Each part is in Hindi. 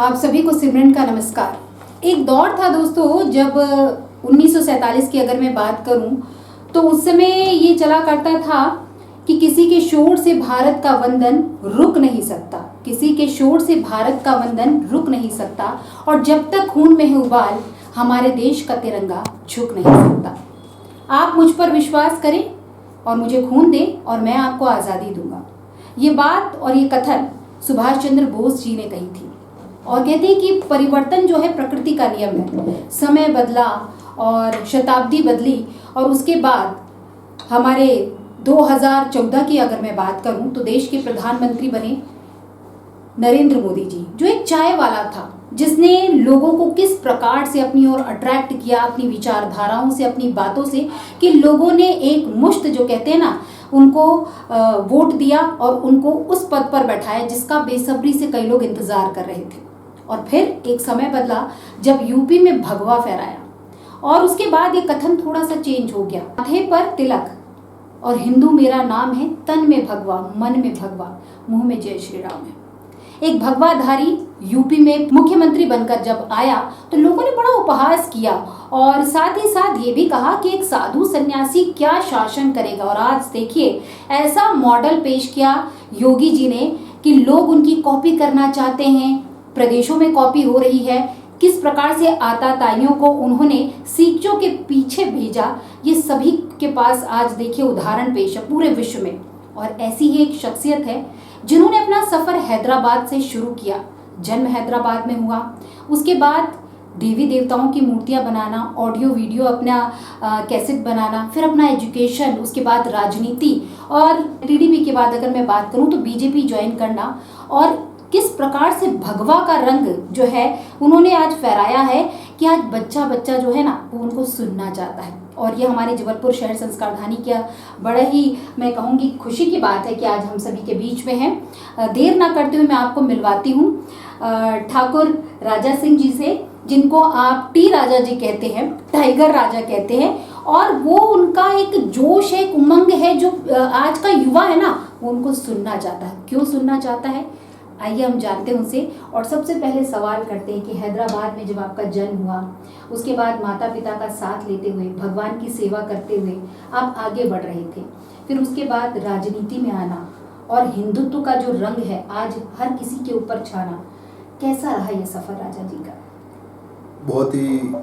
आप सभी को सिमरन का नमस्कार। एक दौर था दोस्तों जब 1947 की अगर मैं बात करूं तो उस समय ये चला करता था कि किसी के शोर से भारत का वंदन रुक नहीं सकता, किसी के शोर से भारत का वंदन रुक नहीं सकता और जब तक खून में है उबाल हमारे देश का तिरंगा झुक नहीं सकता। आप मुझ पर विश्वास करें और मुझे खून दें और मैं आपको आज़ादी दूंगा। ये बात और ये कथन सुभाष चंद्र बोस जी ने कही थी और कहते हैं कि परिवर्तन जो है प्रकृति का नियम है। समय बदला और शताब्दी बदली और उसके बाद हमारे 2014 की अगर मैं बात करूं तो देश के प्रधानमंत्री बने नरेंद्र मोदी जी, जो एक चाय वाला था जिसने लोगों को किस प्रकार से अपनी ओर अट्रैक्ट किया, अपनी विचारधाराओं से, अपनी बातों से, कि लोगों ने एक मुश्त जो कहते हैं ना उनको वोट दिया और उनको उस पद पर बैठाया जिसका बेसब्री से कई लोग इंतजार कर रहे थे। और फिर एक समय बदला जब यूपी में भगवा फहराया और उसके बाद ये कथन थोड़ा सा चेंज हो गया। माथे पर तिलक और हिंदू मेरा नाम है, तन में भगवा मन में भगवा मुंह में जय श्री राम है। एक भगवाधारी यूपी में मुख्यमंत्री बनकर जब आया तो लोगों ने बड़ा उपहास किया और साथ ही साथ ये भी कहा कि एक साधु सन्यासी क्या शासन करेगा। और आज देखिए ऐसा मॉडल पेश किया योगी जी ने कि लोग उनकी कॉपी करना चाहते हैं, प्रदेशों में कॉपी हो रही है। किस प्रकार से आताताइयों को उन्होंने सीखों के पीछे भेजा, ये सभी के पास आज देखिए उदाहरण पेश है पूरे विश्व में। और ऐसी ही एक शख्सियत है जिन्होंने अपना सफ़र हैदराबाद से शुरू किया। जन्म हैदराबाद में हुआ, उसके बाद देवी देवताओं की मूर्तियां बनाना, ऑडियो वीडियो अपना कैसेट बनाना, फिर अपना एजुकेशन, उसके बाद राजनीति और टीडीपी के बाद अगर मैं बात करूं तो बीजेपी ज्वाइन करना। और किस प्रकार से भगवा का रंग जो है उन्होंने आज फहराया है कि आज बच्चा बच्चा जो है ना वो उनको सुनना चाहता है। और ये हमारे जबलपुर शहर संस्कारधानी का बड़ा ही मैं कहूँगी खुशी की बात है कि आज हम सभी के बीच में हैं। देर ना करते हुए मैं आपको मिलवाती हूँ ठाकुर राजा सिंह जी से, जिनको आप टी राजा जी कहते हैं, टाइगर राजा कहते हैं। और वो उनका एक जोश है, एक उमंग है जो आज का युवा है ना वो उनको सुनना चाहता है। क्यों सुनना चाहता है, आइए हम जानते हैं उनसे। और सबसे पहले सवाल करते हैं कि हैदराबाद में जब आपका जन्म हुआ, उसके बाद माता पिता का साथ लेते हुए, भगवान की सेवा करते हुए आप आगे बढ़ रहे थे, फिर उसके बाद राजनीति में आना और हिंदुत्व का जो रंग है आज हर किसी के ऊपर छाना, कैसा रहा ये सफ़र राजा जी का? बहुत ही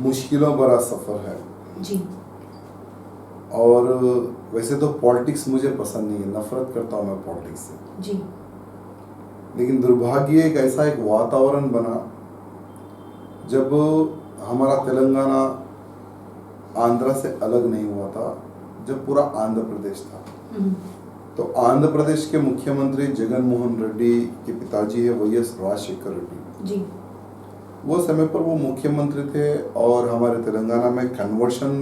मुश्किलों भरा सफ़र है जी। और वैसे तो पॉलिटिक्स मुझे पसंद नहीं है, नफरत करता हूँ मैं पॉलिटिक्स से जी। लेकिन दुर्भाग्य एक ऐसा एक वातावरण बना जब हमारा तेलंगाना आंध्र से अलग नहीं हुआ था, जब पूरा आंध्र प्रदेश था। तो आंध्र प्रदेश के मुख्यमंत्री जगन मोहन रेड्डी के पिताजी है वाईएस राजशेखर रेड्डी जी। वो समय पर वो मुख्यमंत्री थे और हमारे तेलंगाना में कन्वर्शन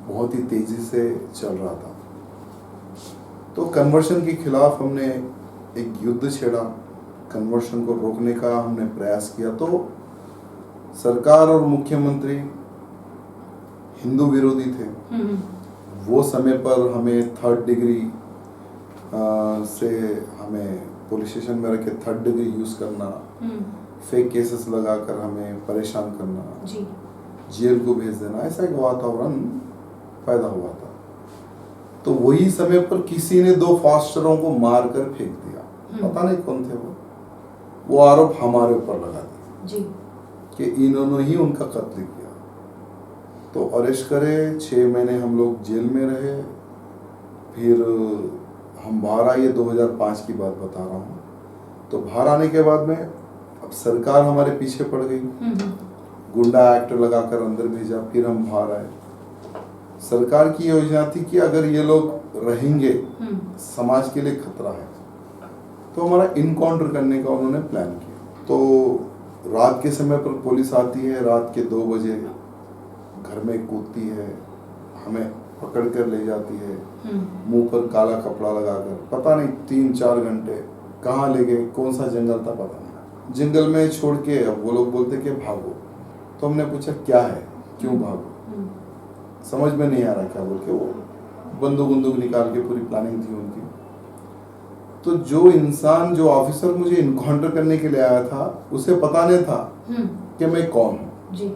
बहुत ही तेजी से चल रहा था। तो कन्वर्शन के खिलाफ हमने एक युद्ध छेड़ा, कन्वर्शन को रोकने का हमने प्रयास किया। तो सरकार और मुख्यमंत्री हिंदू विरोधी थे। वो समय पर हमें 3rd डिग्री से हमें पुलिस स्टेशन में रखे 3rd डिग्री यूज करना, फेक केसेस लगाकर हमें परेशान करना, जी। जेल को भेज देना, ऐसा एक वातावरण पैदा हुआ था। तो वही समय पर किसी ने 2 फास्टरों को मारकर फेंक दिया, पता नहीं कौन थे वो आरोप हमारे ऊपर लगा दिया जी कि इन्होंने ही उनका कत्ल किया। तो अरेस्ट करे, 6 महीने हम लोग जेल में रहे। फिर हम बाहर आए, 2005 की बात बता रहा हूँ। तो बाहर आने के बाद में अब सरकार हमारे पीछे पड़ गई, गुंडा एक्ट लगाकर अंदर भेजा। फिर हम बाहर आए। सरकार की योजना थी कि अगर ये लोग रहेंगे समाज के लिए खतरा है, तो हमारा इनकाउंटर करने का उन्होंने प्लान किया। तो रात के समय पर पुलिस आती है, रात के 2 बजे घर में कूदती है, हमें पकड़ कर ले जाती है, मुंह पर काला कपड़ा लगाकर, पता नहीं 3-4 घंटे कहाँ ले गए, कौन सा जंगल था पता नहीं, जंगल में छोड़ के अब वो लोग बोलते कि भागो। तो हमने पूछा क्या है, क्यों भागो, समझ में नहीं आ रहा क्या बोल के। वो बंदूक निकाल के पूरी प्लानिंग थी उनकी। तो जो इंसान, जो ऑफिसर मुझे इनकाउंटर करने के लिए आया था, उसे पता नहीं था कि मैं कौन हूँ जी।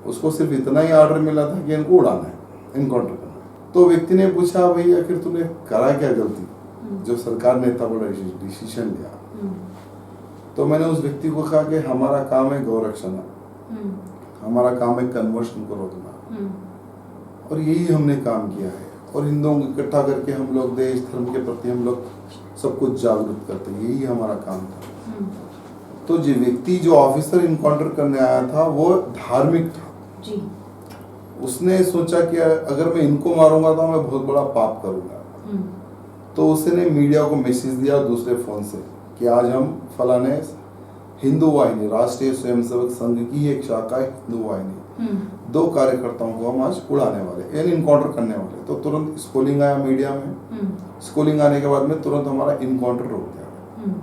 उसको सिर्फ इतना ही ऑर्डर मिला था कि इनको उड़ाना है, इनकाउंटर करना है। तो व्यक्ति ने पूछा, भाई आखिर तूने करा क्या गलती जो सरकार ने इतना बड़ा डिसीजन लिया? तो मैंने उस व्यक्ति को कहा कि हमारा काम है गौ रक्षण, हमारा काम है कन्वर्शन को रोकना, और यही हमने काम किया है। और हिंदुओं को इकट्ठा करके हम लोग देश धर्म के प्रति हम लोग सब कुछ जागरूक करते हैं, यही हमारा काम था। तो जो व्यक्ति, जो ऑफिसर इनकाउंटर करने आया था, वो धार्मिक था जी। उसने सोचा कि अगर मैं इनको मारूंगा तो मैं बहुत बड़ा पाप करूंगा। तो उसने मीडिया को मैसेज दिया दूसरे फोन से कि आज हम फलाने हिंदू वाहिनी, राष्ट्रीय स्वयंसेवक संघ की एक शाखा है हिंदू वाहिनी, 2 कार्यकर्ताओं को हम आज उड़ाने वाले, यानी इनकाउंटर करने वाले। तो तुरंत स्कूलिंग आया मीडिया में। स्कूलिंग आने के बाद में तुरंत हमारा इनकाउंटर रोक दिया।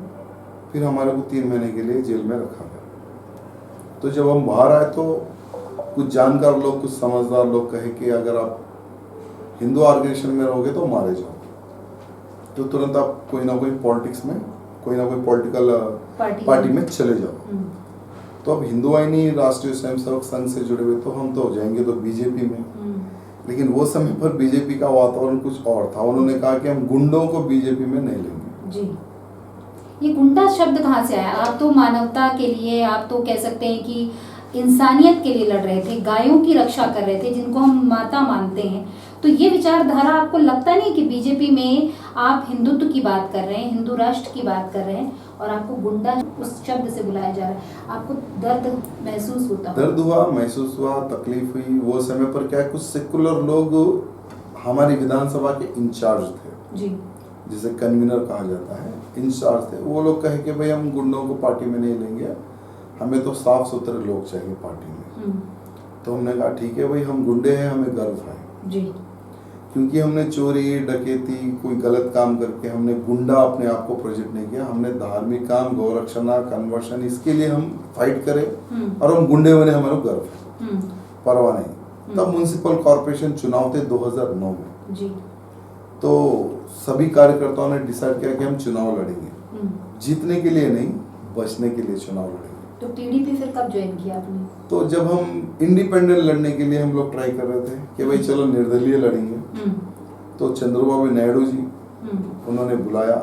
फिर हमारे को 3 महीने के लिए जेल में रखा गया। तो जब हम बाहर आए तो कुछ जानकार लोग, कुछ समझदार लोग कहे कि अगर आप हिंदू ऑर्गेनाइजेशन में रहोगे तो मारे जाओगे, तो तुरंत आप कोई ना कोई पॉलिटिक्स में, कोई ना कोई पॉलिटिकल पार्टी में चले जाओ। तो अब हिंदू वाहिनी राष्ट्रीय स्वयंसेवक संघ से जुड़े हुए तो हम तो जाएंगे तो बीजेपी में। लेकिन वो समय पर बीजेपी का वातावरण कुछ और था। उन्होंने कहा कि हम गुंडों को बीजेपी में नहीं लेंगे। जी। ये गुंडा शब्द कहाँ से आया? आप तो मानवता के लिए, आप तो कह सकते हैं कि इंसानियत के लिए लड़ रहे थे, गायों की रक्षा कर रहे थे, जिनको हम माता मानते हैं। तो ये विचारधारा आपको लगता नहीं कि बीजेपी में आप हिंदुत्व की बात कर रहे हैं, हिंदू राष्ट्र की बात कर रहे हैं, और आपको गुंडा उस शब्द से बुलाया जा रहा है? आपको दर्द महसूस होता? दर्द हुआ, महसूस हुआ, तकलीफ हुई। वो समय पर क्या, कुछ सेकुलर लोग हमारी विधानसभा के इंचार्ज थे जी, जिसे कन्वीनर कहा जाता है, इंचार्ज थे। वो लोग कहे कि भाई हम गुंडों को पार्टी में नहीं लेंगे, हमें तो साफ सुथरे लोग चाहिए पार्टी में। तो हमने कहा ठीक है भाई, हम गुंडे हैं, हमें गर्व है जी, क्योंकि हमने चोरी डकैती कोई गलत काम करके हमने गुंडा अपने आप को प्रोजेक्ट नहीं किया। हमने धार्मिक काम, गौरक्षणा, कन्वर्शन, इसके लिए हम फाइट करें और हम गुंडे बने, हमारा गर्व है, परवाह नहीं। तब म्युनिसिपल कॉर्पोरेशन चुनाव थे 2009 में जी। तो सभी कार्यकर्ताओं ने डिसाइड किया कि हम चुनाव लड़ेंगे, जीतने के लिए नहीं, बचने के लिए चुनाव लड़ेंगे। तो टीडीपी फिर कब ज्वाइन किया आपने? तो जब हम इंडिपेंडेंट लड़ने के लिए हम लोग ट्राई कर रहे थे कि भाई चलो निर्दलीय लड़ेंगे, तो चंद्रबाबू नायडू जी उन्होंने बुलाया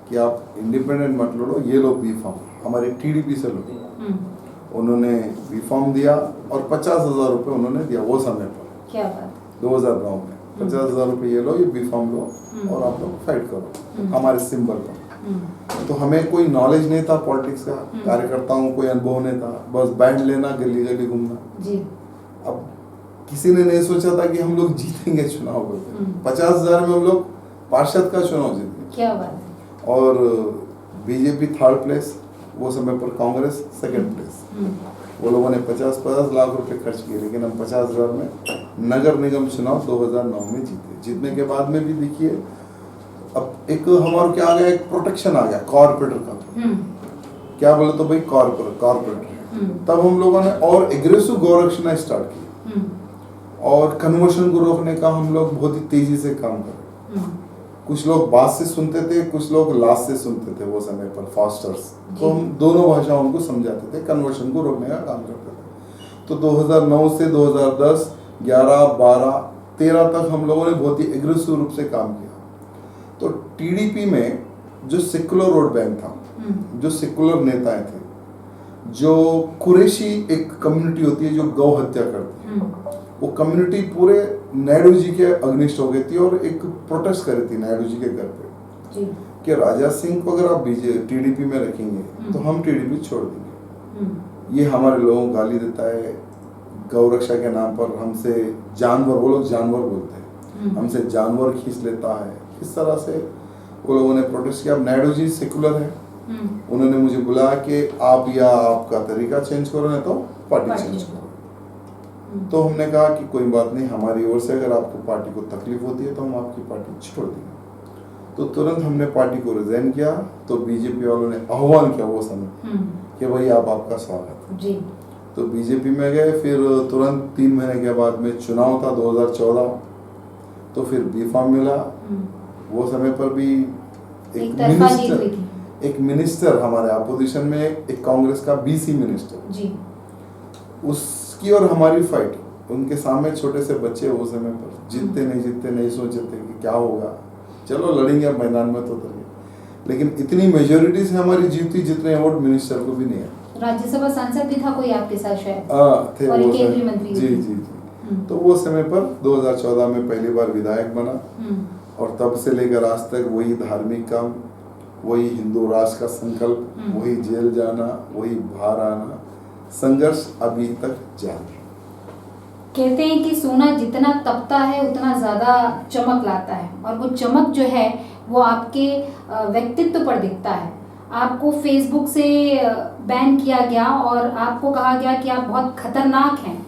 कि आप इंडिपेंडेंट मत लड़ो, ये लो बी फॉर्म, हमारे टीडीपी से लड़ो। उन्होंने बी फॉर्म दिया और 50,000 रुपये उन्होंने दिया वो समय पर। क्या बात? 2009 में 50,000 रुपये, ये लो, ये बी फॉर्म लो और आप लोग फाइट करो हमारे सिंबल पर। तो हमें कोई नॉलेज नहीं था पॉलिटिक्स का, कार्यकर्ताओं को कोई अनुभव नहीं था, बस बैंड लेना, गली गली घूमना जी। अब किसी ने नहीं सोचा था कि हम लोग जीतेंगे चुनाव को। 50,000 में हम लोग पार्षद का चुनाव जीते। क्या बात है। और बीजेपी 3rd प्लेस, वो समय पर कांग्रेस 2nd प्लेस। वो लोगों ने 50 लाख रुपए खर्च किए, लेकिन हम 50,000 में नगर निगम चुनाव 2009 में जीते। जीतने के बाद में भी देखिए, अब एक हमारा क्या आ गया, एक प्रोटेक्शन आ गया कॉर्पोरेटर का। क्या बोले तो भाई कॉर्पोरेटर। तब हम लोगों ने और एग्रेसिव गौरक्षणा स्टार्ट की और कन्वर्शन को रोकने का हम लोग बहुत ही तेजी से काम कर। कुछ लोग बात से सुनते थे, कुछ लोग लास्ट से सुनते थे वो समय पर, फास्टर्स। तो हम दोनों भाषाओं को समझाते थे, कन्वर्शन को रोकने का काम करते थे। तो 2009 से 2010, 11, 12, 13 तक हम लोगों ने बहुत ही एग्रेसिव रूप से काम किया। तो टीडीपी में जो सेकुलर वोट बैंक था, जो सेकुलर नेताएं थे, जो कुरैशी एक कम्युनिटी होती है जो गौ हत्या करती है, वो कम्युनिटी पूरे नायडू जी के अग्निष्ट हो गई थी और एक प्रोटेस्ट करी थी नायडू जी के घर पे कि राजा सिंह को अगर आप टीडीपी में रखेंगे तो हम टीडीपी छोड़ देंगे। ये हमारे लोगों को गाली देता है, गौ रक्षा के नाम पर हमसे जानवर, वो लोग जानवर बोलते हैं, हमसे जानवर खींच लेता है। इस तरह से वो लोगों ने प्रोटेस्ट किया। अब नायडू जी सेकुलर है, उन्होंने मुझे बुलाया कि आप या आपका तरीका चेंज करो, नहीं तो पार्टी चेंज करो। तो हमने कहा कि कोई बात नहीं, हमारी ओर से अगर आपको पार्टी को तकलीफ होती है तो हम आपकी पार्टी छोड़ देंगे। तो तुरंत हमने पार्टी को रिजाइन किया। तो बीजेपी वालों ने आह्वान किया वो समय कि भाई आप, आपका स्वागत जी। तो बीजेपी में गए। फिर तुरंत 3 महीने के बाद में चुनाव था 2014, तो फिर बी फॉर्म मिला। वो समय पर भी एक तरफा जीत हुई थी। एक मिनिस्टर हमारे अपोजिशन में, एक कांग्रेस का बीसी मिनिस्टर जी, उसकी और हमारी फाइट, उनके सामने छोटे से बच्चे वो समय पर जीतते नहीं सोचते कि क्या होगा, चलो लड़ेंगे अब मैदान में तो उतरेंगे, लेकिन इतनी मेजोरिटी से हमारी जीत थी जितने वोट मिनिस्टर को भी नहीं है। राज्यसभा सांसद भी था कोई आपके साथ शायद, थे और वो केंद्रीय मंत्री जी भी। जी जी। तो वो समय पर 2014 में पहली बार विधायक बना, और तब से लेकर आज तक वही धार्मिक काम, वही हिंदू राष्ट्र का संकल्प, वही जेल जाना, वही बाहर आना, संघर्ष अभी तक जारी है। कहते हैं कि सोना जितना तपता है उतना ज़्यादा चमक लाता है, और वो चमक जो है वो आपके व्यक्तित्व पर दिखता है। आपको फेसबुक से बैन किया गया और आपको कहा गया कि आप बहुत खतरनाक हैं,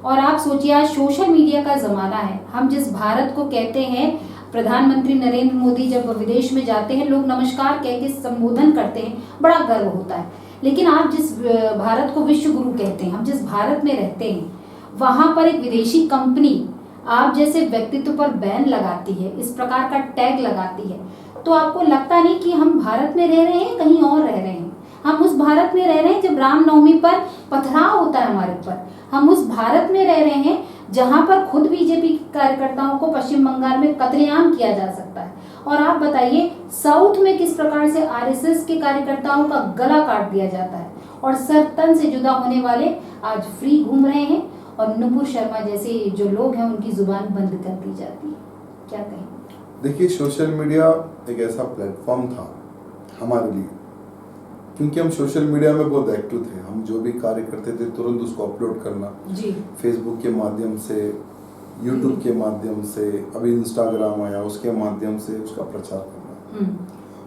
और आप सोचिए आज सोशल मीडिया का ज़माना है। हम जिस भारत को कहते हैं, प्रधानमंत्री नरेंद्र मोदी जब विदेश में जाते हैं लोग नमस्कार कह के संबोधन करते हैं, बड़ा गर्व होता है। लेकिन आप जिस भारत को विश्व गुरु कहते हैं, हम जिस भारत में रहते हैं, वहाँ पर एक विदेशी कंपनी आप जैसे व्यक्तित्व पर बैन लगाती है, इस प्रकार का टैग लगाती है, तो आपको लगता नहीं कि हम भारत में रह रहे हैं, कहीं और रह रहे हैं। हम उस भारत में रह रहे हैं जब रामनवमी पर पथराव होता है हमारे ऊपर। हम उस भारत में रह रहे हैं जहां पर खुद बीजेपी कार्यकर्ताओं को पश्चिम बंगाल में कत्लेआम किया जा सकता है। और आप बताइए साउथ में किस प्रकार से आरएसएस के कार्यकर्ताओं का गला काट दिया जाता है, और सर तन से जुदा होने वाले आज फ्री घूम रहे हैं, और नुपुर शर्मा जैसे जो लोग हैं उनकी जुबान बंद कर दी जाती है। क्या कहें? देखिए, सोशल मीडिया एक ऐसा प्लेटफॉर्म था हमारे लिए, क्योंकि हम सोशल मीडिया में बहुत एक्टिव थे। हम जो भी कार्य करते थे तुरंत उसको अपलोड करना जी, फेसबुक के माध्यम से, यूट्यूब के माध्यम से, अभी इंस्टाग्राम आया उसके माध्यम से उसका प्रचार करना।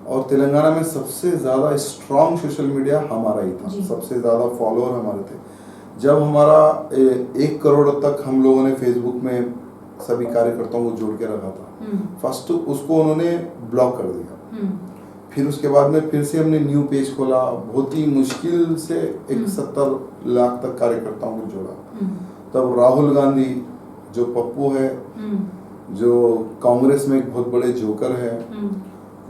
और तेलंगाना में सबसे ज़्यादा स्ट्रॉन्ग सोशल मीडिया हमारा ही था, सबसे ज़्यादा फॉलोअर हमारे थे। जब हमारा 1 करोड़ तक हम लोगों ने फेसबुक में सभी कार्यकर्ताओं को जोड़ के रखा था, फर्स्ट उसको उन्होंने ब्लॉक कर दिया। फिर उसके बाद में फिर से हमने न्यू पेज खोला, बहुत ही मुश्किल से 71 लाख तक कार्यकर्ताओं को जोड़ा। तब राहुल गांधी जो पप्पू है, जो कांग्रेस में एक बहुत बड़े जोकर है,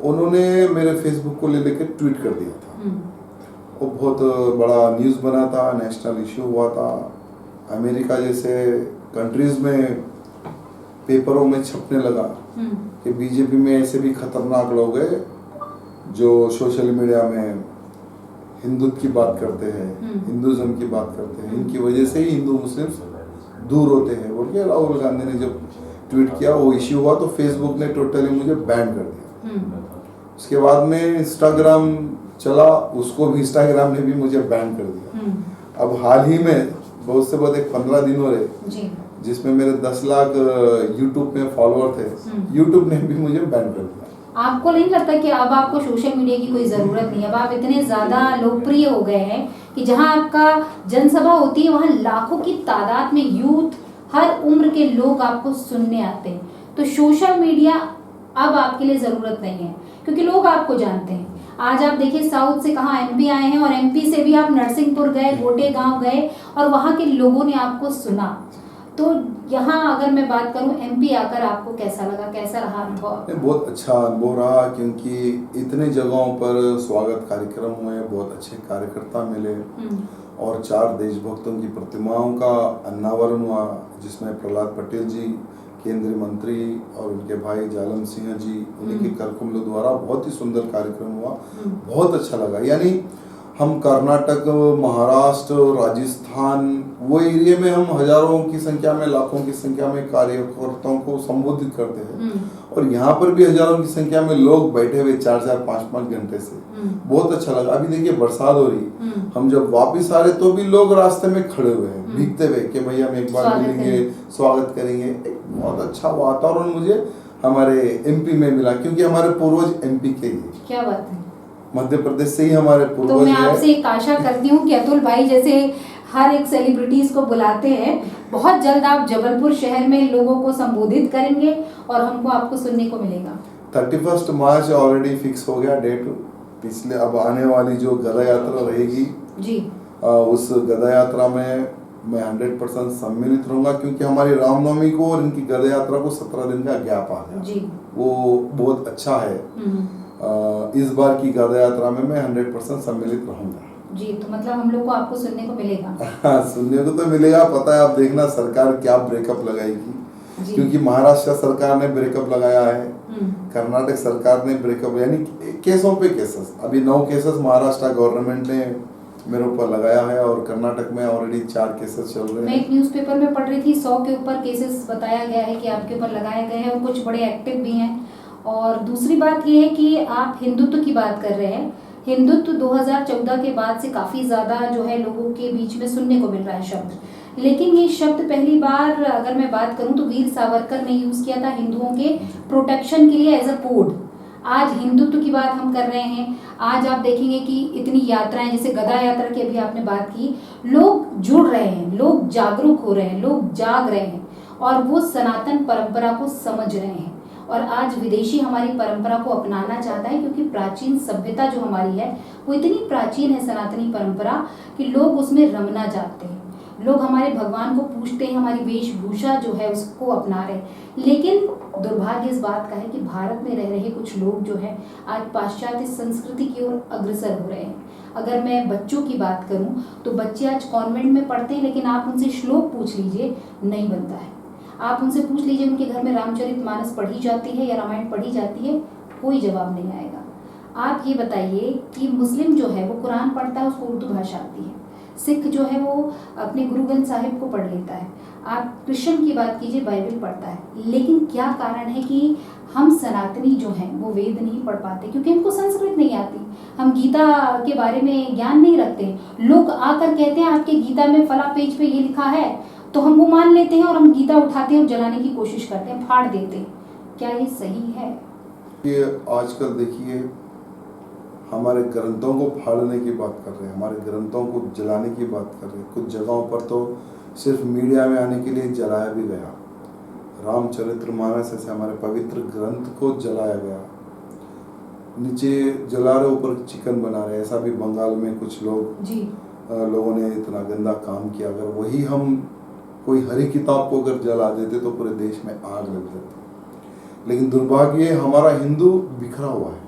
उन्होंने मेरे फेसबुक को ले लेकर ट्वीट कर दिया था। वो बहुत बड़ा न्यूज़ बना था, नेशनल इशू हुआ था। अमेरिका जैसे कंट्रीज में पेपरों में छपने लगा कि बीजेपी में ऐसे भी खतरनाक लोग हैं जो सोशल मीडिया में हिंदुत्व की बात करते हैं, हिंदुज़म की बात करते हैं, इनकी वजह से ही हिंदू मुस्लिम दूर होते हैं बोल के राहुल गांधी ने जब ट्वीट किया, वो इश्यू हुआ, तो फेसबुक ने टोटली मुझे बैन कर दिया। उसके बाद में इंस्टाग्राम चला, उसको भी इंस्टाग्राम ने भी मुझे बैन कर दिया। अब हाल ही में बहुत से बहुत एक 15 दिन हो रहे जिसमें मेरे 10 लाख यूट्यूब में फॉलोअर थे, यूट्यूब ने भी मुझे बैन कर दिया। आपको नहीं लगता कि अब आपको सोशल मीडिया की कोई ज़रूरत नहीं है? अब आप इतने ज़्यादा लोकप्रिय हो गए हैं कि जहां आपका जनसभा होती है वहां लाखों की तादाद में यूथ, हर उम्र के लोग आपको सुनने आते हैं। तो सोशल मीडिया अब आपके लिए ज़रूरत नहीं है, क्योंकि लोग आपको जानते हैं। आज आप देखिए साउथ से कहाँ एमपी आए हैं, और एमपी से भी आप नरसिंहपुर गए, गोटे गांव गए, और वहाँ के लोगों ने आपको सुना। तो यहाँ अगर मैं बात करूँ, एमपी आकर आपको कैसा लगा, कैसा रहा अनुभव? बहुत अच्छा अनुभव रहा, क्योंकि इतने जगहों पर स्वागत कार्यक्रम हुए, बहुत अच्छे कार्यकर्ता मिले, और 4 देशभक्तों की प्रतिमाओं का अनावरण हुआ, जिसमें प्रहलाद पटेल जी केंद्रीय मंत्री और उनके भाई जालम सिंह जी, उन्हीं के करकुमलों द्वारा बहुत ही सुंदर कार्यक्रम हुआ। बहुत अच्छा लगा। यानी हम कर्नाटक, महाराष्ट्र, राजस्थान, वो एरिया में हम हजारों की संख्या में, लाखों की संख्या में कार्यकर्ताओं को संबोधित करते हैं, और यहाँ पर भी हजारों की संख्या में लोग बैठे हुए 4-4, 5-5 घंटे से। बहुत अच्छा लगा। अभी देखिए बरसात हो रही, हम जब वापिस आ रहे तो भी लोग रास्ते में खड़े हुए हैं भीगते हुए कि भैया हम एक बार मिलेंगे, स्वागत करेंगे। बहुत अच्छा वातावरण मुझे हमारे एमपी में मिला, क्योंकि हमारे पूर्वज एमपी के ही। क्या बात है, मध्य प्रदेश से ही हमारे पूर्वज तो मैं आपसे एक आशा करती हूँ कि अतुल भाई जैसे हर एक सेलिब्रिटीज को बुलाते हैं, बहुत जल्द आप जबलपुर शहर में लोगों को संबोधित करेंगे और हमको आपको सुनने को मिलेगा। 31 मार्च ऑलरेडी फिक्स हो गया डेट। पिछले अब आने वाली जो गदा यात्रा रहेगी जी, उस गदा यात्रा में मैं 100% सम्मिलित रहूंगा, क्योंकि हमारी रामनवमी को और इनकी गदा यात्रा को 17 दिन का गैप आ गया जी। वो बहुत अच्छा है। इस बार की गदा यात्रा में मैं 100% सम्मिलित रहूंगा जी। तो मतलब हम लोग को आपको सुनने को मिलेगा। हाँ, सुनने को तो मिलेगा। पता है, आप देखना सरकार क्या ब्रेकअप लगाएगी, क्योंकि महाराष्ट्र सरकार ने ब्रेकअप लगाया है, कर्नाटक सरकार ने ब्रेकअप, यानी केसों पे केसेस। अभी 9 केसेस महाराष्ट्र गवर्नमेंट ने मेरे ऊपर लगाया है और कर्नाटक में ऑलरेडी 4 केसेस चल रहे हैं। मैं एक न्यूज़पेपर में पढ़ रही थी 100 के ऊपर केसेस बताया गया है कि आपके ऊपर लगाए गए हैं और कुछ बड़े एक्टिव भी हैं। और दूसरी बात ये है कि आप हिंदुत्व की बात कर रहे हैं। हिंदुत्व 2014 के बाद से काफ़ी ज़्यादा जो है लोगों के बीच में सुनने को मिल रहा है शब्द, लेकिन ये शब्द पहली बार अगर मैं बात करूं तो वीर सावरकर ने यूज़ किया था हिंदुओं के प्रोटेक्शन के लिए एज अ कोड। आज हिंदुत्व की बात हम कर रहे हैं। आज आप देखेंगे कि इतनी यात्राएं, जैसे गदा यात्रा की अभी आपने बात की, लोग जुड़ रहे हैं, लोग जागरूक हो रहे हैं, लोग जाग रहे हैं और वो सनातन परंपरा को समझ रहे हैं। और आज विदेशी हमारी परंपरा को अपनाना चाहता है, क्योंकि प्राचीन सभ्यता जो हमारी है वो इतनी प्राचीन है, सनातनी परंपरा, कि लोग उसमें रमना चाहते हैं। लोग हमारे भगवान को पूजते हैं, हमारी वेशभूषा जो है उसको अपना रहे हैं। लेकिन दुर्भाग्य इस बात का है कि भारत में रह रहे कुछ लोग जो है आज पाश्चात्य संस्कृति की ओर अग्रसर हो रहे हैं। अगर मैं बच्चों की बात करूं तो बच्चे आज कॉन्वेंट में पढ़ते हैं, लेकिन आप उनसे श्लोक पूछ लीजिए, नहीं बनता है। आप उनसे पूछ लीजिए उनके घर में रामचरितमानस पढ़ी जाती है या रामायण पढ़ी जाती है, कोई जवाब नहीं आएगा। आप ये बताइए कि मुस्लिम जो है वो कुरान पढ़ता है, उसको उर्दू भाषा आती है। सिख जो है वो अपने गुरु ग्रंथ साहिब को पढ़ लेता है। आप क्रिश्चियन की बात कीजिए, बाइबल पढ़ता है। लेकिन क्या कारण है कि हम सनातनी जो हैं वो वेद नहीं पढ़ पाते? क्योंकि हमको संस्कृत नहीं आती, हम गीता के बारे में ज्ञान नहीं रखते। लोग आकर कहते हैं आपके गीता में फला पेज पे ये लिखा है, तो हम वो मान लेते हैं और हम गीता उठाते हैं और जलाने की कोशिश करते हैं, फाड़ देते हैं। क्या ये सही है? ये आजकल देखिए, हमारे ग्रंथों को फाड़ने की बात कर रहे हैं, हमारे ग्रंथों को जलाने की बात कर रहे हैं। कुछ जगहों पर तो सिर्फ मीडिया में आने के लिए जलाया भी गया। रामचरितमानस ऐसे हमारे पवित्र ग्रंथ को जलाया गया। नीचे जला रहे, ऊपर चिकन बना रहे। ऐसा भी बंगाल में कुछ लोगों ने इतना गंदा काम किया। अगर वही हम कोई हरी किताब को अगर जला देते तो पूरे देश में आग लग जाती। लेकिन दुर्भाग्य हमारा हिंदू बिखरा हुआ है,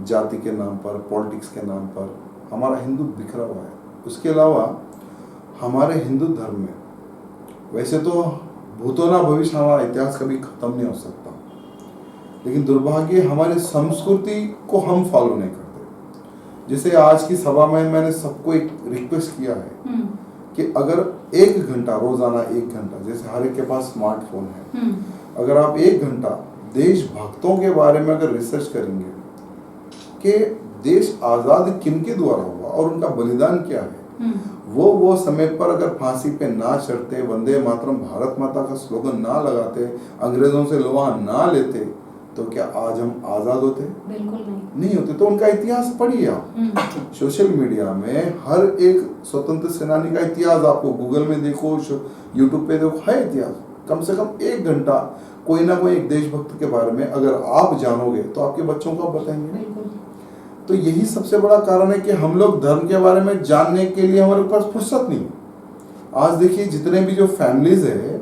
जाति के नाम पर, पॉलिटिक्स के नाम पर हमारा हिंदू बिखरा हुआ है। उसके अलावा हमारे हिंदू धर्म में वैसे तो भूतो ना भविष्य, हमारा इतिहास कभी खत्म नहीं हो सकता, लेकिन दुर्भाग्य हमारी संस्कृति को हम फॉलो नहीं करते। जैसे आज की सभा में मैंने सबको एक रिक्वेस्ट किया है कि अगर 1 घंटा रोजाना 1 घंटा, जैसे हर एक के पास स्मार्टफोन है, अगर आप 1 घंटा देशभक्तों के बारे में अगर रिसर्च करेंगे कि देश आज़ाद किनके द्वारा हुआ और उनका बलिदान क्या है, वो समय पर अगर फांसी पे ना चढ़ते, वंदे मातरम भारत माता का स्लोगन ना लगाते, अंग्रेजों से लोहा ना लेते, तो क्या आज हम आज़ाद होते? बिल्कुल नहीं होते। तो उनका इतिहास पढ़िए आप। सोशल मीडिया में हर एक स्वतंत्र सेनानी का इतिहास आपको गूगल में देखो, यूट्यूब पे देखो, है इतिहास। कम से कम 1 घंटा कोई ना कोई एक देशभक्त के बारे में अगर आप जानोगे तो आपके बच्चों को आप बताएंगे। तो यही सबसे बड़ा कारण है कि हम लोग धर्म के बारे में जानने के लिए हमारे पास फुर्सत नहीं। आज देखिए जितने भी जो फैमिलीज है,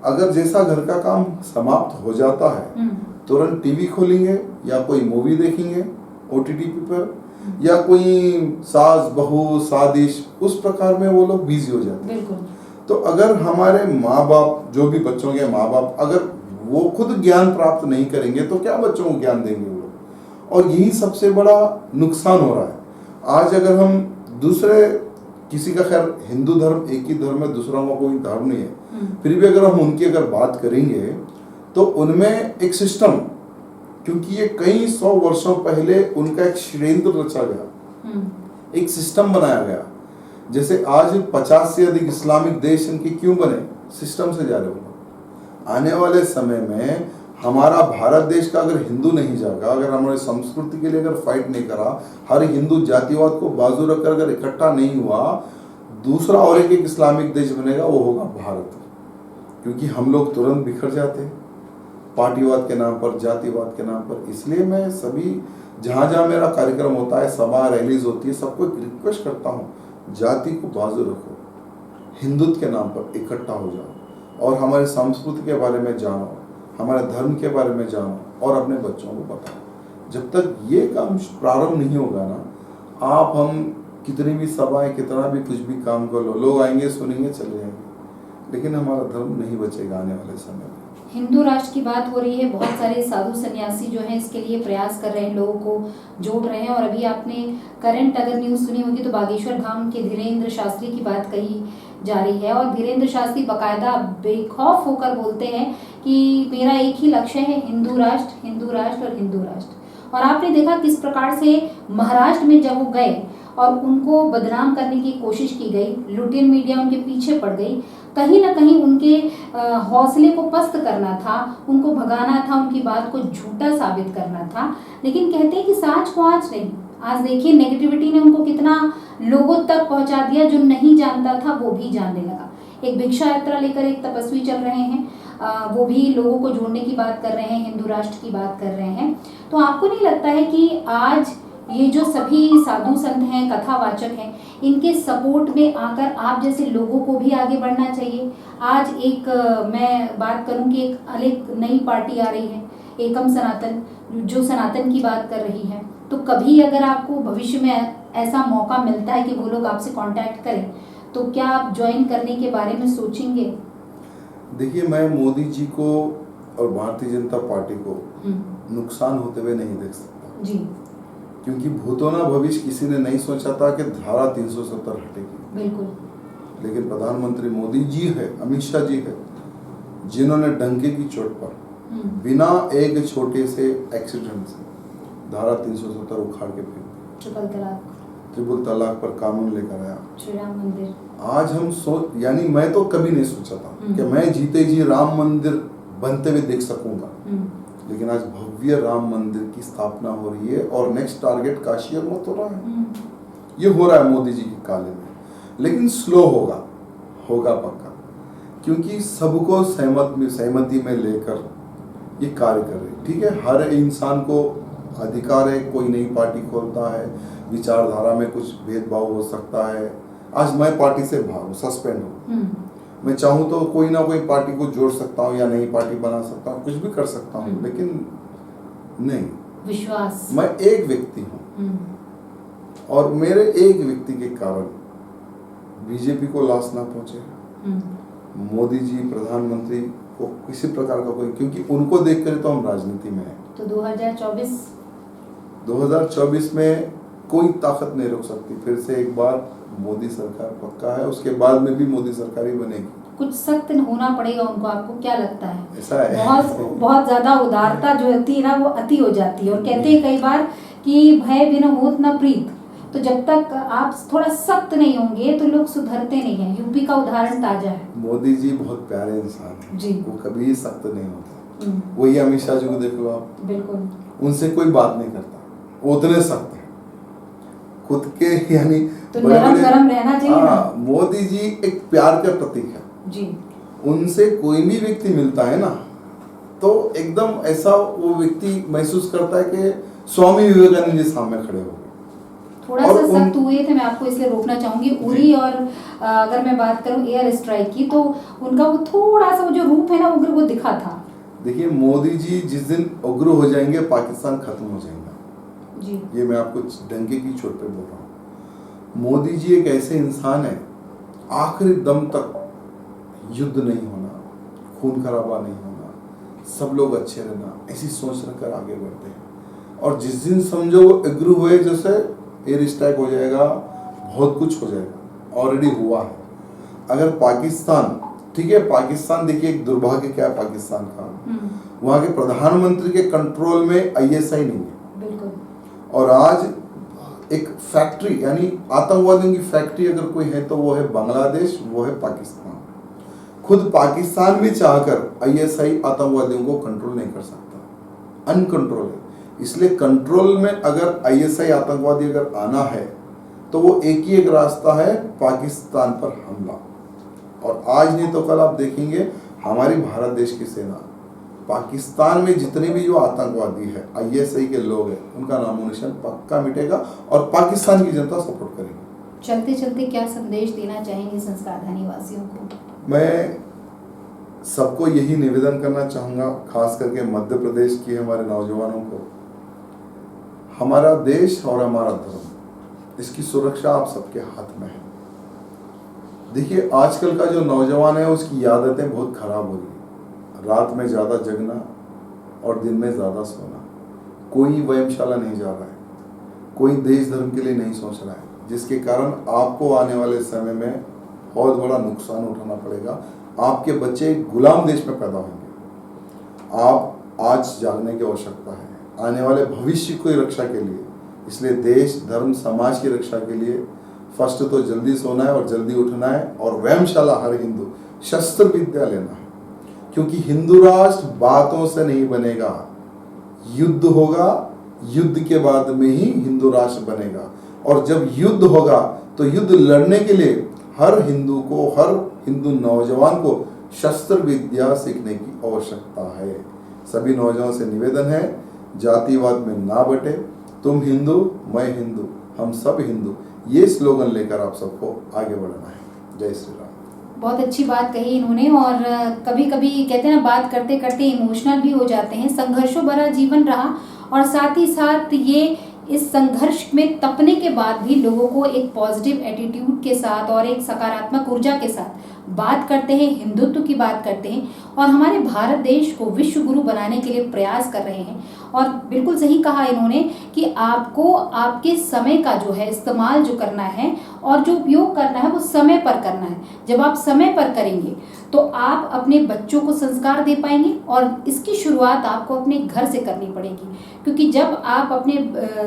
अगर जैसा घर का काम समाप्त हो जाता है तुरंत टीवी खोलेंगे या कोई मूवी देखेंगे ओटीटी पर, या कोई सास बहू साजिश, उस प्रकार में वो लोग बिजी हो जाते हैं। तो अगर हमारे माँ बाप, जो भी बच्चों के माँ बाप, अगर वो खुद ज्ञान प्राप्त नहीं करेंगे तो क्या बच्चों को ज्ञान देंगे वो लोग? और यही सबसे बड़ा नुकसान हो रहा है। आज अगर हम दूसरे किसी का, खैर हिंदू धर्म एक ही धर्म है, दूसरा का कोई धर्म नहीं है, फिर भी अगर हम उनकी अगर बात करेंगे तो उनमें एक सिस्टम, क्योंकि ये कई 100 वर्षों पहले उनका एक षड्यंत्र रचा गया, एक सिस्टम बनाया गया। जैसे आज 50 से अधिक इस्लामिक देश इनके क्यों बने? सिस्टम से जा रहे हो। आने वाले समय में हमारा भारत देश का अगर हिंदू नहीं जागा, अगर हमारी संस्कृति के लिए अगर फाइट नहीं करा, हर हिंदू जातिवाद को बाजू रखकर अगर इकट्ठा नहीं हुआ, दूसरा और एक इस्लामिक देश बनेगा, वो होगा भारत। क्योंकि हम लोग तुरंत बिखर जाते हैं पार्टीवाद के नाम पर, जातिवाद के नाम पर। इसलिए मैं सभी जहाँ जहाँ मेरा कार्यक्रम होता है, सभा रैलीज होती है, सबको एक रिक्वेस्ट करता हूँ, जाति को बाजू रखो, हिंदुत्व के नाम पर इकट्ठा हो जाओ और हमारे संस्कृति के बारे में जानो, हमारे धर्म के बारे में जानो और अपने बच्चों को बताओ। जब तक ये काम प्रारंभ नहीं होगा ना, आप हम कितनी भी सभाएं, कितना भी कुछ भी काम कर लो, लोग आएंगे, सुनेंगे, चले जाएंगे, लेकिन हमारा धर्म नहीं बचेगा आने वाले समय में। हिंदू राष्ट्र की बात हो रही है, बहुत सारे साधु सन्यासी जो हैं इसके लिए प्रयास कर रहे हैं, लोगों को जोड़ रहे हैं। और अभी आपने करंट अगर न्यूज़ सुनी होगी तो बागेश्वर धाम के धीरेन्द्र शास्त्री की बात कही जा रही है और धीरेन्द्र शास्त्री बाकायदा बेखौफ होकर बोलते हैं कि मेरा एक ही लक्ष्य है, हिंदू राष्ट्र, हिंदू राष्ट्र और हिंदू राष्ट्र। और आपने देखा किस प्रकार से महाराष्ट्र में जब वो गए और उनको बदनाम करने की कोशिश की गई, लुटेन मीडिया उनके पीछे पड़ गई, कहीं ना कहीं उनके हौसले को पस्त करना था, उनको भगाना था, उनकी बात को झूठा साबित करना था। लेकिन कहते हैं कि साँच को आँच नहीं। आज देखिए नेगेटिविटी ने उनको कितना लोगों तक पहुंचा दिया, जो नहीं जानता था वो भी जानने लगा। एक भिक्षा यात्रा लेकर एक तपस्वी चल रहे हैं, वो भी लोगों को जोड़ने की बात कर रहे हैं, हिंदू राष्ट्र की बात कर रहे हैं। तो आपको नहीं लगता है कि आज ये जो सभी साधु संत हैं, कथावाचक हैं, इनके सपोर्ट में आकर आप जैसे लोगों को भी आगे बढ़ना चाहिए? आज एक मैं बात करूं कि एक अलग नई पार्टी आ रही है, एकम सनातन, जो सनातन की बात कर रही है। तो कभी अगर आपको भविष्य में ऐसा मौका मिलता है कि वो लोग आपसे कांटेक्ट करें, तो क्या आप ज्वाइन करने के बारे में सोचेंगे? देखिए, मैं मोदी जी को और भारतीय जनता पार्टी को नुकसान होते हुए नहीं देख सकता जी, क्योंकि भूतो न भविष्य किसी ने नहीं सोचा था कि धारा 370 हटेगी। बिल्कुल। लेकिन प्रधानमंत्री मोदी जी है, अमित शाह जी है, जिन्होंने डंके की चोट पर बिना एक छोटे से एक्सीडेंट से धारा 370 उखाड़ के फेंक ट्रिपल तलाक पर कानून लेकर आया, श्री राम मंदिर। आज हम यानी मैं तो कभी नहीं सोचा था कि मैं जीते जी राम मंदिर बनते हुए देख सकूंगा, लेकिन आज भव्य राम मंदिर की स्थापना हो रही है और नेक्स्ट टारगेट काशी और मत हो रहा है। ये हो रहा है मोदी जी के काले में, लेकिन स्लो होगा पक्का, क्योंकि सबको सहमति में लेकर ये कार्य कर रहे हैं। ठीक है, हर इंसान को अधिकार है, कोई नई पार्टी खोलता है, विचारधारा में कुछ भेदभाव हो सकता है। आज मैं पार्टी से बाहर हूँ, सस्पेंड हूँ, मैं चाहूँ तो कोई ना कोई पार्टी को जोड़ सकता हूँ या नई पार्टी बना सकता हूँ, कुछ भी कर सकता हूँ, लेकिन नहीं, विश्वास, मैं एक व्यक्ति हूँ और मेरे एक व्यक्ति के कारण बीजेपी को लाश ना पहुंचे, मोदी जी प्रधानमंत्री को किसी प्रकार का कोई, क्योंकि उनको देखकर तो हम राजनीति में हैं। तो 2024 में कोई ताकत नहीं रोक सकती। फिर से एक बार मोदी सरकार पक्का है, उसके बाद में भी मोदी सरकार ही बनेगी। कुछ सख्त होना पड़ेगा उनको, आपको क्या लगता है? ऐसा है, बहुत ज्यादा उदारता जो होती है ना, वो अति हो जाती है। और कहते हैं कई बार कि भय बिना होत न प्रीत। तो जब तक आप थोड़ा सख्त नहीं होंगे तो लोग सुधरते नहीं हैं। यूपी का उदाहरण ताजा है। मोदी जी बहुत प्यारे इंसान हैं जी, वो कभी सख्त नहीं होते। वही अमित शाह जी को देख लो आप, बिल्कुल, उनसे कोई बात नहीं करता, वो उतने सख्त है खुद के, यानी तो नरम गरम रहना चाहिए ना। मोदी जी एक प्यार का प्रतीक है जी। उनसे कोई भी व्यक्ति मिलता है ना, तो एकदम ऐसा वो व्यक्ति महसूस करता है कि स्वामी विवेकानंद जी सामने खड़े हो गए। थोड़ा सा सख्त हुए थे, मैं आपको इसलिए रोकना चाहूंगी। उरी और अगर मैं बात करूं एयर स्ट्राइक की, तो उनका वो थोड़ा सा वो जो रूप है ना उग्र, वो दिखा था। देखिए, मोदी जी जिस दिन उग्र हो जाएंगे, पाकिस्तान खत्म हो जाएगा जी, ये मैं आपको डंके की चोट पे बोल रहा हूँ। मोदी जी एक ऐसे इंसान है, आखिरी दम तक युद्ध नहीं होना, खून खराबा नहीं होना, सब लोग अच्छे रहना, ऐसी सोच रखकर आगे बढ़ते हैं। और जिस दिन समझो वो उग्र हुए, जैसे एयर स्ट्राइक हो जाएगा, बहुत कुछ हो जाएगा, ऑलरेडी हुआ है। अगर पाकिस्तान, ठीक है, पाकिस्तान देखिए एक दुर्भाग्य क्या है पाकिस्तान का, वहाँ के प्रधानमंत्री के कंट्रोल में आईएसआई नहीं है। बिल्कुल। और आज एक फैक्ट्री, यानी आतंकवादियों की फैक्ट्री अगर कोई है तो वो है बांग्लादेश, वो है पाकिस्तान। खुद पाकिस्तान भी चाहकर आईएसआई आतंकवादियों को कंट्रोल नहीं कर सकता, अनकंट्रोल है। इसलिए कंट्रोल में अगर आईएसआई आतंकवादी अगर आना है तो वो एक रास्ता है, पाकिस्तान पर हमला। और आज नहीं तो कल आप देखेंगे हमारी भारत देश की सेना पाकिस्तान में जितने भी जो आतंकवादी है, आईएसआई के लोग हैं, उनका नामो निशान पक्का मिटेगा और पाकिस्तान की जनता सपोर्ट करेगी। चलते चलते क्या संदेश देना चाहेंगे संस्कारधानी वासियों को? मैं सबको यही निवेदन करना चाहूँगा, खास करके मध्य प्रदेश के हमारे नौजवानों को, हमारा देश और हमारा धर्म, इसकी सुरक्षा आप सबके हाथ में है। देखिए, आजकल का जो नौजवान है उसकी आदतें बहुत खराब हो रही है। रात में ज़्यादा जगना और दिन में ज़्यादा सोना। कोई व्यायामशाला नहीं जा रहा है, कोई देश धर्म के लिए नहीं सोच रहा है, जिसके कारण आपको आने वाले समय में बहुत बड़ा नुकसान उठाना पड़ेगा। आपके बच्चे गुलाम देश में पैदा होंगे। आप आज जागने की आवश्यकता है आने वाले भविष्य की रक्षा के लिए। इसलिए देश धर्म समाज की रक्षा के लिए फर्स्ट तो जल्दी सोना है और जल्दी उठना है, और व्यायामशाला हर हिंदू शस्त्र विद्या लेना है, क्योंकि हिंदू राष्ट्र बातों से नहीं बनेगा, युद्ध होगा, युद्ध के बाद में ही हिंदू राष्ट्र बनेगा। और जब युद्ध होगा तो युद्ध लड़ने के लिए हर हिंदू को, हर हिंदू नौजवान को शस्त्र विद्या सीखने की आवश्यकता है। सभी नौजवानों से निवेदन है, जातिवाद में ना बटे, तुम हिंदू मैं हिंदू हम सब हिंदू, ये स्लोगन लेकर आप सबको आगे बढ़ना है। जय श्री राम। बहुत अच्छी बात कही इन्होंने। और कभी कभी कहते हैं ना, बात करते करते इमोशनल भी हो जाते हैं। संघर्षों भरा जीवन रहा, और साथ ही साथ ये इस संघर्ष में तपने के बाद भी लोगों को एक पॉजिटिव एटीट्यूड के साथ और एक सकारात्मक ऊर्जा के साथ बात करते हैं, हिंदुत्व की बात करते हैं, और हमारे भारत देश को विश्व गुरु बनाने के लिए प्रयास कर रहे हैं। और बिल्कुल सही कहा इन्होंने कि आपको आपके समय का जो है इस्तेमाल जो करना है और जो उपयोग करना है वो समय पर करना है। जब आप समय पर करेंगे तो आप अपने बच्चों को संस्कार दे पाएंगे, और इसकी शुरुआत आपको अपने घर से करनी पड़ेगी। क्योंकि जब आप अपने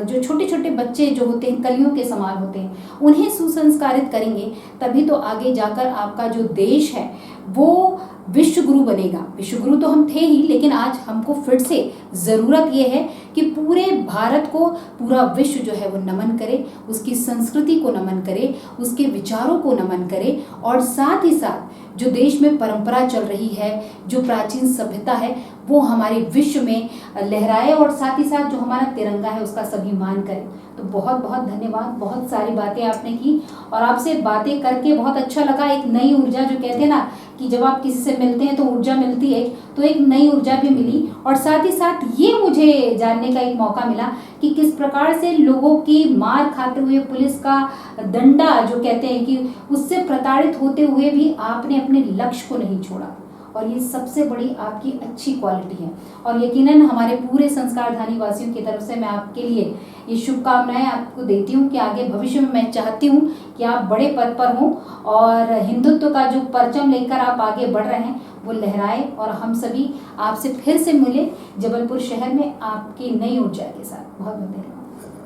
जो छोटे छोटे बच्चे जो होते हैं, कलियों के समान होते हैं, उन्हें सुसंस्कारित करेंगे, तभी तो आगे जाकर आपका जो देश है वो विश्व गुरु बनेगा। विश्व गुरु तो हम थे ही, लेकिन आज हमको फिर से ज़रूरत ये है कि पूरे भारत को पूरा विश्व जो है वो नमन करे, उसकी संस्कृति को नमन करे, उसके विचारों को नमन करे, और साथ ही साथ जो देश में परंपरा चल रही है, जो प्राचीन सभ्यता है, वो हमारे विश्व में लहराए, और साथ ही साथ जो हमारा तिरंगा है उसका स्वाभिमान करें। तो बहुत बहुत धन्यवाद, बहुत सारी बातें आपने की, और आपसे बातें करके बहुत अच्छा लगा। एक नई ऊर्जा, जो कहते हैं ना कि जब आप किसी से मिलते हैं तो ऊर्जा मिलती है, तो एक नई ऊर्जा भी मिली। और साथ ही साथ ये मुझे जानने का एक मौका मिला कि किस प्रकार से लोगों की मार खाते हुए, पुलिस का डंडा जो कहते हैं कि उससे प्रताड़ित होते हुए भी आपने अपने लक्ष्य को नहीं छोड़ा, और ये सबसे बड़ी आपकी अच्छी क्वालिटी है। और यकीनन हमारे पूरे संस्कारधानी वासियों की तरफ से मैं आपके लिए ये शुभकामनाएं आपको देती हूँ कि आगे भविष्य में मैं चाहती हूँ कि आप बड़े पद पर हों, और हिंदुत्व का जो परचम लेकर आप आगे बढ़ रहे हैं वो लहराए, और हम सभी आपसे फिर से मिले जबलपुर शहर में आपकी नई ऊर्जा के साथ। बहुत बहुत धन्यवाद।